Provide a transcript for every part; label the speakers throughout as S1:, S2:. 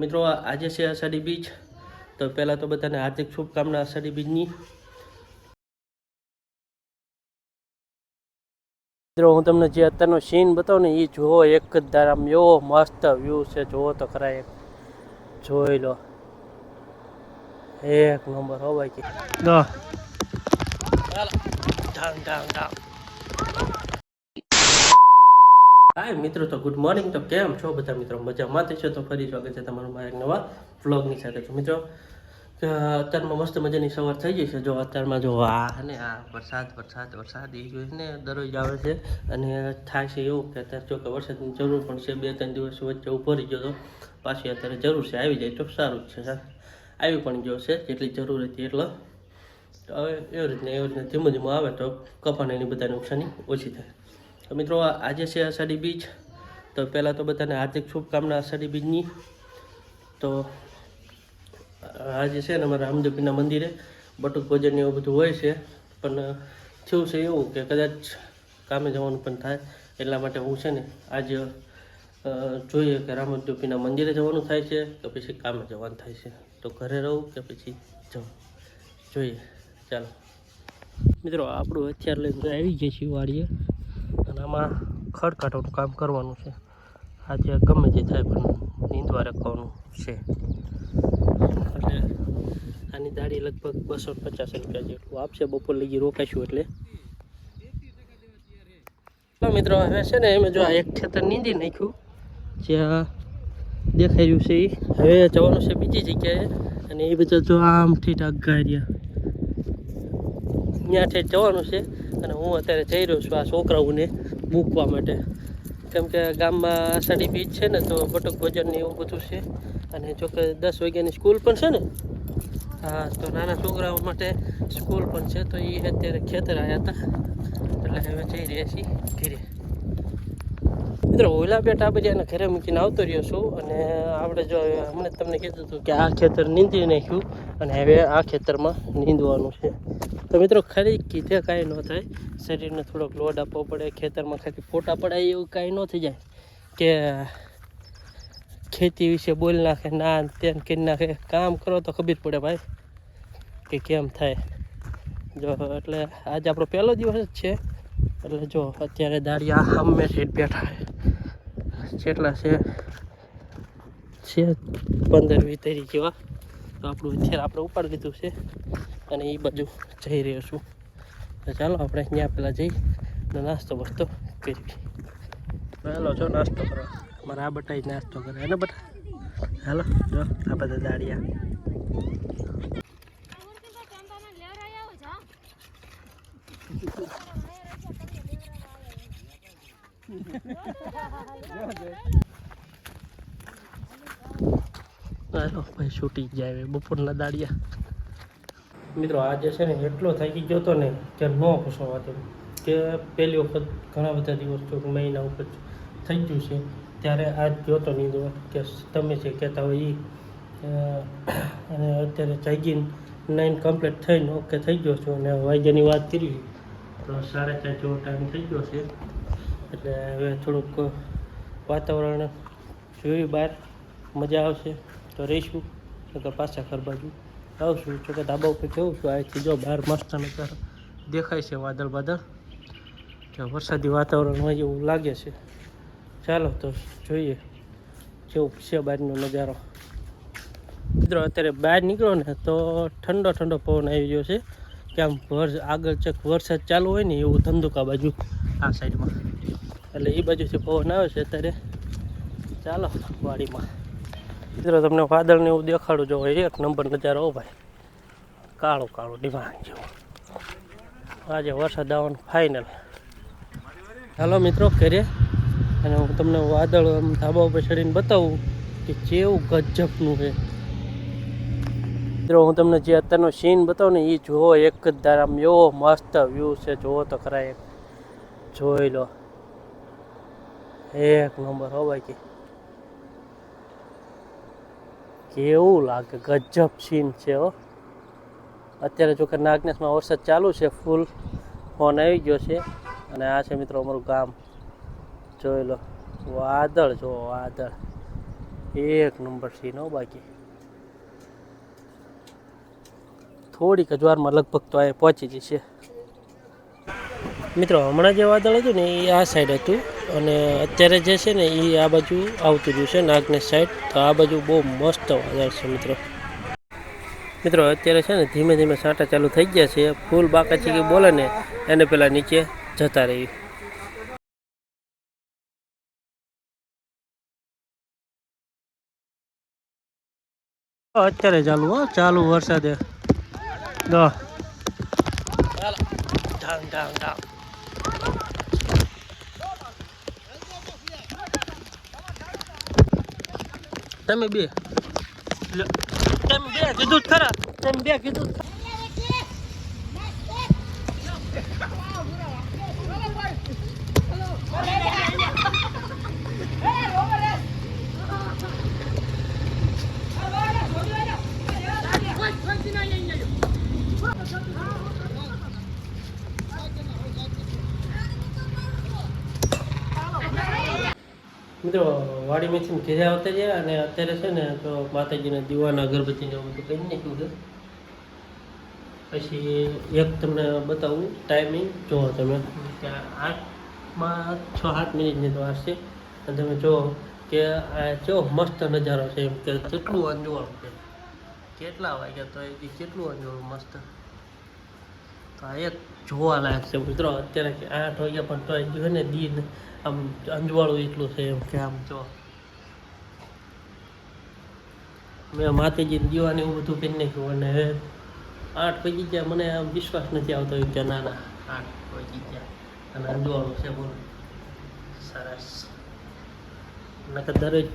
S1: મિત્રો આજે છે અષાઢી બીજ, તો પહેલાં તો બધાને હાર્દિક શુભકામના અષાઢી બીજની। મિત્રો હું તમને જે અત્યારનો સીન બતાવું ને એ જુઓ, એક જ ધારામ એવો મસ્ત વ્યૂ છે, જુઓ તો ખરા, એક જોઈ લો, એક નંબર હો ભાઈ। હાય મિત્રો, તો ગુડ મોર્નિંગ। તો કેમ છો બધા મિત્રો? મજામાં થશો તો ફરી સ્વાગત છે તમારું મારા એક નવા વ્લોગની સાથે। તો મિત્રો અત્યારમાં મસ્ત મજાની સવાર થઈ ગઈ છે। જો અત્યારમાં જો અને આ વરસાદ એ જોઈને દરરોજ આવે છે, અને થાય છે એવું કે અત્યારે જો કે વરસાદની જરૂર પણ છે, 2-3 દિવસ વચ્ચે ઊભો રહી ગયો તો પાછી અત્યારે જરૂર છે, આવી જાય તો સારું જ છે। આવી પણ ગયો છે જેટલી જરૂર હતી એટલો, તો હવે એવી રીતના ધીમું ધીમું આવે તો કપાને એની બધા નુકસાની ઓછી થાય। તો મિત્રો આજે છે અષાઢી બીજ, તો પહેલાં તો બધાને હાર્દિક શુભકામના અષાઢી બીજની। તો આજે છે ને અમારા રામદેવપીરના મંદિરે બટુક ભોજન એવું બધું હોય છે, પણ થયું છે એવું કે કદાચ કામે જવાનું પણ થાય, એટલા માટે હું છે ને આજે જોઈએ કે રામદેવપીરના મંદિરે જવાનું થાય છે તો પછી કામે જવાનું થાય છે, તો ઘરે રહું કે પછી જવું જોઈએ। ચાલો મિત્રો, આપણું હથિયાર લઈને આવી ગયા છીએ વાડીએ, અને આમાં ખડકાઢવાનું કામ કરવાનું છે। આજે ગમે તે થાય પણ નીંદવા રાખવાનું છે, એટલે આની દાડી લગભગ 250 રૂપિયા જેટલું આપશે, બપોર લગી રોકાઈશું એટલે। મિત્રો હવે છે ને એમ જો આ એક ખેતર નીંદી નાખ્યું, જ્યાં દેખાઈ રહ્યું છે એ હવે જવાનું છે બીજી જગ્યાએ, અને એ બધા જો આમથી ઢાગાર્યા ત્યાંથી જવાનું છે, અને હું અત્યારે જઈ રહ્યો છું આ છોકરાઓને મૂકવા માટે, કેમ કે ગામમાં અષાઢી બીજ છે ને તો બટુક ભોજન ને એવું બધું છે, અને જોકે 10 વાગ્યાની સ્કૂલ પણ છે ને, હા, તો નાના છોકરાઓ માટે સ્કૂલ પણ છે, તો એ અત્યારે ખેતર આવ્યા હતા, એટલે હવે જઈ રહ્યા છીએ ઘરે। મિત્રો ઓલા બેટા બધાને ઘરે મૂકીને આવતો રહ્યો છું, અને આપણે જો હમણાં તમને કીધું હતું કે આ ખેતર નીંદી નાખ્યું, અને હવે આ ખેતરમાં નીંદવાનું છે। તો મિત્રો ખરી કીધે કાંઈ ન થાય, શરીરને થોડોક લોડ આપવો પડે, ખેતરમાં ખાલી ફોટા પડાય એવું કાંઈ ન થઈ જાય કે ખેતી વિશે બોલ નાખે, ના તેમ કરી નાખે, કામ કરો તો ખબર પડે ભાઈ કે કેમ થાય। જો એટલે આજ આપણો પહેલો દિવસ જ છે, એટલે જો અત્યારે દાળિયા સામે સીટ બેઠા જેટલા છે 15-20 તરી જેવા, તો આપણું અત્યારે આપણે ઉપાડી લીધું છે, અને એ બાજુ જઈ રહ્યો છું। તો ચાલો આપણે ત્યાં પહેલાં જઈ નાસ્તો બસ્તો કરી। હાલો જો નાસ્તો કરો, મારા આ બટા જ નાસ્તો કરે, એને બટા હાલો જો આ બધા દાળિયા। હાલો ભાઈ છૂટી જાય બપોરના દાળિયા। મિત્રો આજે છે ને એટલો થાકી ગયો હતો ને કે ન પૂછો વાત, કે પહેલી વખત ઘણા બધા દિવસ તો મહિના ઉપર થઈ ગયું છે, ત્યારે આજ ગયો તો નીંદવા, કે તમે જે કહેતા હોય એ, અને અત્યારે જાગીને 9 કમ્પ્લીટ થઈને ઓકે થઈ ગયો છું, અને વાગ્યાની વાત કરી તો 4:30 જેવો ટાઈમ થઈ ગયો છે, એટલે હવે થોડુંક વાતાવરણ જોયું, બહાર મજા આવશે તો રહીશું, તો પાછા ઘર બાજુ આવશું। જોકે ધાબા ઉપર જવું છું, અહીંથી જો બહાર મસ્ત નજારો દેખાય છે, વાદળ કે વરસાદી વાતાવરણ હોય એવું લાગે છે। ચાલો તો જોઈએ કેવું છે બહારનો નજારો। મિત્રો અત્યારે બહાર નીકળો ને તો ઠંડો ઠંડો પવન આવી ગયો છે, કે આમ આગળ ચક વરસાદ ચાલુ હોય ને એવું ધંધુકા બાજુ આ સાઈડમાં, એટલે એ બાજુથી પવન આવે છે અત્યારે। ચાલો વાડીમાં મિત્રો તમને વાદળને એવું દેખાડું, જો એક નંબર નજારો હો ભાઈ, કાળો કાળો ડિમાન્ડ જેવો, આજે વરસાદ આવવાનું ફાઇનલ। હાલો મિત્રો ઘરે, અને હું તમને વાદળ ધાબા ઉપર ચડીને બતાવું કે કેવું ગજબનું છે। મિત્રો હું તમને જે અત્યારનો સીન બતાવું ને એ જુઓ, એક જ ધારામ એવો મસ્ત વ્યૂ છે, જુઓ તો ખરા, એક જોઈ લો, એક નંબર હો ભાઈ, કેવું લાગે, ગજબ સીન છે હો। અત્યારે જો કે નાગનેશમાં વરસાદ ચાલુ છે, ફૂલ ફોન આવી ગયો છે, અને આ છે મિત્રો અમારું ગામ, જોઈ લો, વાદળ જો વાદળ, એક નંબર સીન હો. બાકી થોડીક જ વારમાં લગભગ તો આ પહોંચી જશે. મિત્રો હમણાં જે વાદળ હતું ને એ આ સાઈડ હતું અને અત્યારે જે છે ને એ આ બાજુ આવતું રહ્યું છે નાગનેશ સાઈડ. તો આ બાજુ બહુ મસ્ત વાદળ છે મિત્રો. મિત્રો અત્યારે છે ને ધીમે ધીમે સાંટા ચાલુ થઈ ગયા છે. ફૂલ બાકાચીકી બોલે ને એને પેલા નીચે જતા રહી. અત્યારે ચાલુ હો, ચાલુ વરસાદે. ઢાંગ ઢાંગ ઢાંગ. તમે બે કીધું ખરા, તમે બે કીધું. મિત્રો વાડીમાંથી ઘેરે આવતા રહ્યા અને અત્યારે છે ને તો માતાજીના દીવાના અગરબત્તીને એવું બધું કરી નાખ્યું છે. પછી એક તમને બતાવું ટાઈમિંગ જુઓ તમે, ત્યાં 8:06 મિનિટની તો વાર છે. અને તમે જુઓ કે આ કેવો મસ્ત નજારો છે, એમ કે કેટલું અંજવાળું છે. કેટલા વાગ્યા તો એ કેટલું અંજવાળું મસ્ત. તો આ એક જોવાલાયક છે મિત્રો. અત્યારે 8 વાગ્યા પણ તો ગયો ને દિન આમ અંજવાળું એટલું છે એમ કે આમ જો મેં માતાજી દીવાની એવું બધું કરી નાખ્યું. અને હવે 8 વાગી ગયા, મને આમ વિશ્વાસ નથી આવતો કે ના 8 વાગી ગયા અને અંજવાળું છે. બોલો સરસ. નકર દરરોજ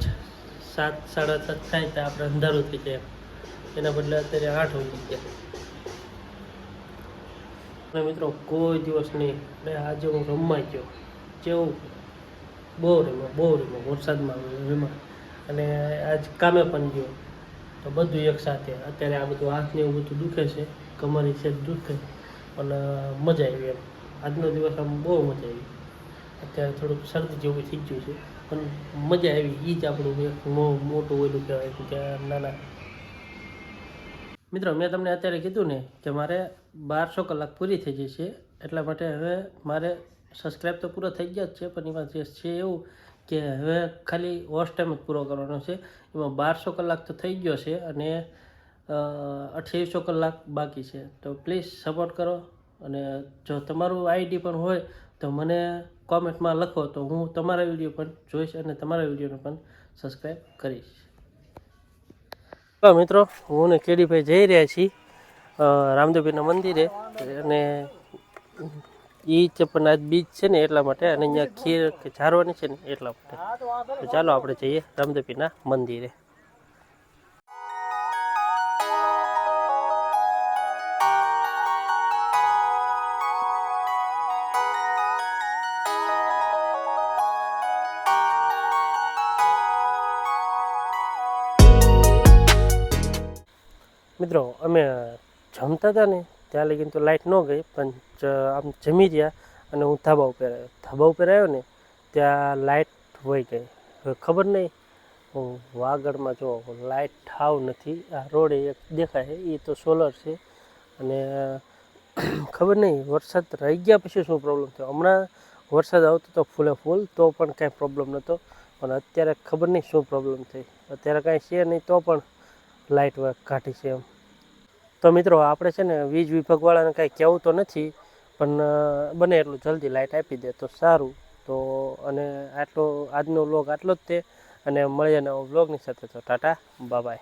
S1: 7, 7:30 થાય તો આપણે અંધારું થઈ જાય, એના બદલે અત્યારે 8 વાગી ગયા. અને મિત્રો કોઈ દિવસ નહીં, આજે હું રમવા ગયો જેવું બહુ રમ્યો વરસાદમાં રમ્યા. અને આજ કામે પણ ગયો તો બધું એક સાથે. અત્યારે આ બધું હાથને એવું બધું દુખે છે, કમરની છે દુખે, પણ મજા આવી એમ. આજનો દિવસ આમ બહુ મજા આવી. અત્યારે થોડુંક શરદી જેવું થઈ ગયું છે પણ મજા આવી. એ જ આપણું એક મોટું ઓલું કહેવાય કે નાના. મિત્રો મેં તમને અત્યારે કીધું ને કે મારે 1200 કલાક પૂરી થઈ જશે, એટલા માટે હવે મારે સબસ્ક્રાઈબ તો પૂરો થઈ ગયા જ છે, પણ એમાં જે છે એવું કે હવે ખાલી વોચ ટાઈમ જ પૂરો કરવાનો છે. એમાં 1200 કલાક તો થઈ ગયો છે અને 2800 કલાક બાકી છે. તો પ્લીઝ સપોર્ટ કરો. અને જો તમારું આઈડી પણ હોય તો મને કોમેન્ટમાં લખો, તો હું તમારા વિડીયો પણ જોઈશ અને તમારા વિડીયોને પણ સબસ્ક્રાઈબ કરીશ. મિત્રો હું ને કેડીભાઈ જઈ રહ્યા છીએ રામદેવપીરના મંદિરે. અને એ છે પણ આજ બીજ છે ને એટલા માટે, અને અહીંયા ખીર કે ચારવાની છે ને એટલા માટે. તો ચાલો આપણે જઈએ રામદેવપીરના મંદિરે. મિત્રો અમે જમતા હતા ને ત્યાં લગીને તો લાઇટ ન ગઈ, પણ આમ જમી રહ્યા અને હું ધાબા ઉપર આવ્યો. ધાબા ઉપર આવ્યો ને ત્યાં લાઇટ વહી ગઈ. હવે ખબર નહીં, હું વાગડમાં જો લાઇટ ઠાવ નથી. આ રોડે એક દેખાય છે, એ તો સોલર છે. અને ખબર નહીં વરસાદ રહી ગયા પછી શું પ્રોબ્લેમ થયો. હમણાં વરસાદ આવતો તો ફૂલે ફૂલ તો પણ કાંઈ પ્રોબ્લેમ નહોતો, પણ અત્યારે ખબર નહીં શું પ્રોબ્લેમ થઈ. અત્યારે કાંઈ છે નહીં તો પણ લાઇટ કાઢી છે એમ. તો મિત્રો આપણે છે ને વીજ વિભાગવાળાને કાંઈ કહેવું તો નથી, પણ બને એટલું જલ્દી લાઇટ આપી દે તો સારું. તો અને આજનો વ્લોગ આટલો જ તે, અને મળીએ નવો વ્લોગની સાથે. તો ટાટા બાય બાય.